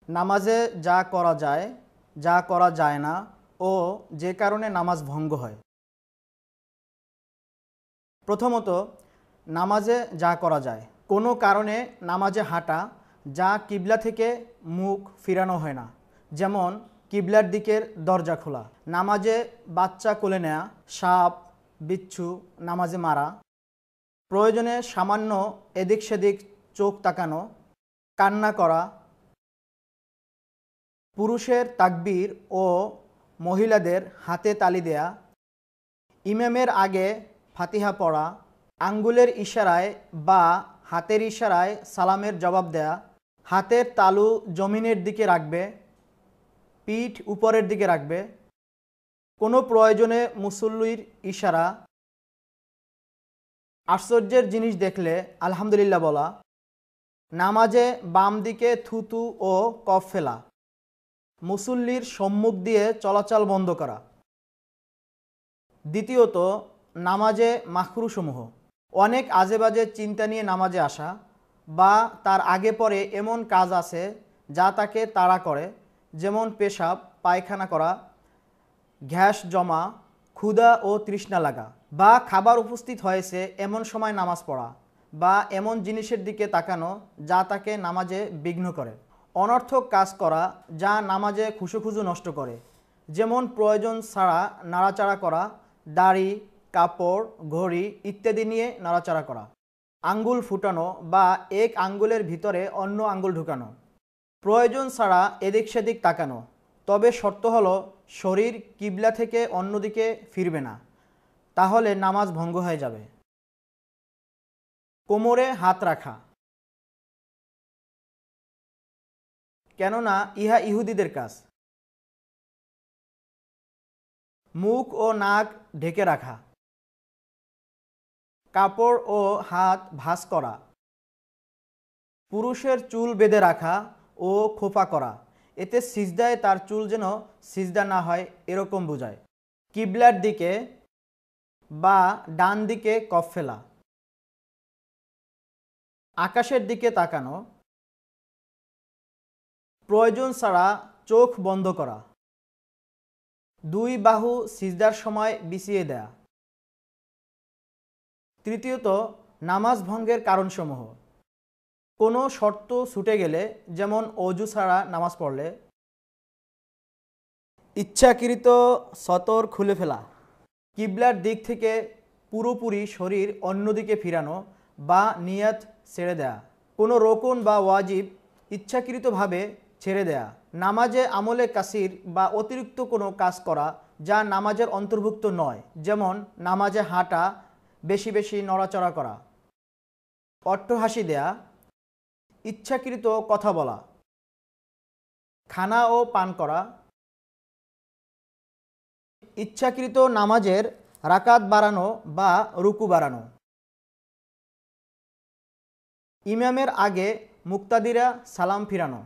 নামাজে যা করা যায়, যা করা যায় না ও যে কারণে নামাজ ভঙ্গ হয়। প্রথমত, নামাজে যা করা যায়, কোনো কারণে নামাজে হাঁটা যা কিবলা থেকে মুখ ফিরানো হয় না, যেমন কিবলার দিকের দরজা খোলা, নামাজে বাচ্চা কোলে নেয়া, সাপ বিচ্ছু নামাজে মারা, প্রয়োজনে সামান্য এদিক সেদিক চোখ তাকানো, কান্না করা, পুরুষের তাকবীর ও মহিলাদের হাতে তালি দেয়া, ইমামের আগে ফাতিহা পড়া, আঙ্গুলের ইশারায় বা হাতের ইশারায় সালামের জবাব দেয়া, হাতের তালু জমিনের দিকে রাখবে, পিঠ উপরের দিকে রাখবে, কোনো প্রয়োজনে মুসল্লির ইশারা, আশ্চর্যের জিনিস দেখলে আলহামদুলিল্লাহ বলা, নামাজে বাম দিকে থুতু ও কফ ফেলা, মুসল্লির সম্মুখ দিয়ে চলাচল বন্ধ করা। দ্বিতীয়ত, নামাজে মাকরুহসমূহ, অনেক আজেবাজে চিন্তা নিয়ে নামাজে আসা বা তার আগে পরে এমন কাজ আছে যা তাকে তাড়া করে, যেমন পেশাব পায়খানা করা, গ্যাস জমা, ক্ষুধা ও তৃষ্ণা লাগা, বা খাবার উপস্থিত হয়েছে এমন সময় নামাজ পড়া, বা এমন জিনিসের দিকে তাকানো যা তাকে নামাজে বিঘ্ন করে, অনর্থক কাজ করা যা নামাজে খুশুখুজু নষ্ট করে, যেমন প্রয়োজন ছাড়া নাড়াচাড়া করা, দাড়ি কাপড় ঘড়ি ইত্যাদি নিয়ে নাড়াচাড়া করা, আঙ্গুল ফুটানো বা এক আঙ্গুলের ভিতরে অন্য আঙ্গুল ঢুকানো, প্রয়োজন ছাড়া এদিক সেদিক তাকানো, তবে শর্ত হলো শরীর কিবলা থেকে অন্যদিকে ফিরবে না, তাহলে নামাজ ভঙ্গ হয়ে যাবে। কোমরে হাত রাখা, কেননা ইহা ইহুদিদের কাজ। মুখ ও নাক ঢেকে রাখা, কাপড় ও হাত ভাঁজ করা, পুরুষের চুল বেঁধে রাখা ও খোপা করা, এতে সিজদায় তার চুল যেন সিজদা না হয় এরকম বোঝায়। কিবলার দিকে বা ডান দিকে কফ ফেলা, আকাশের দিকে তাকানো, প্রয়োজন ছাড়া চোখ বন্ধ করা, দুই বাহু সিজদার সময় বিছিয়ে দেয়া। তৃতীয়ত, নামাজ ভঙ্গের কারণসমূহ, কোনো শর্ত ছুটে গেলে, যেমন অজু ছাড়া নামাজ পড়লে, ইচ্ছাকৃত সতর খুলে ফেলা, কিবলার দিক থেকে পুরোপুরি শরীর অন্যদিকে ফিরানো বা নিয়াত ছেড়ে দেয়া, কোনো রোকন বা ওয়াজিব ইচ্ছাকৃতভাবে ছেড়ে দেয়া, নামাজে আমলে কাসির বা অতিরিক্ত কোনো কাজ করা যা নামাজের অন্তর্ভুক্ত নয়, যেমন নামাজে হাঁটা, বেশি বেশি নড়াচড়া করা, অট্টহাসি দেয়া, ইচ্ছাকৃত কথা বলা, খানা ও পান করা, ইচ্ছাকৃত নামাজের রাকাত বাড়ানো বা রুকু বাড়ানো, ইমামের আগে মুক্তাদিরা সালাম ফিরানো।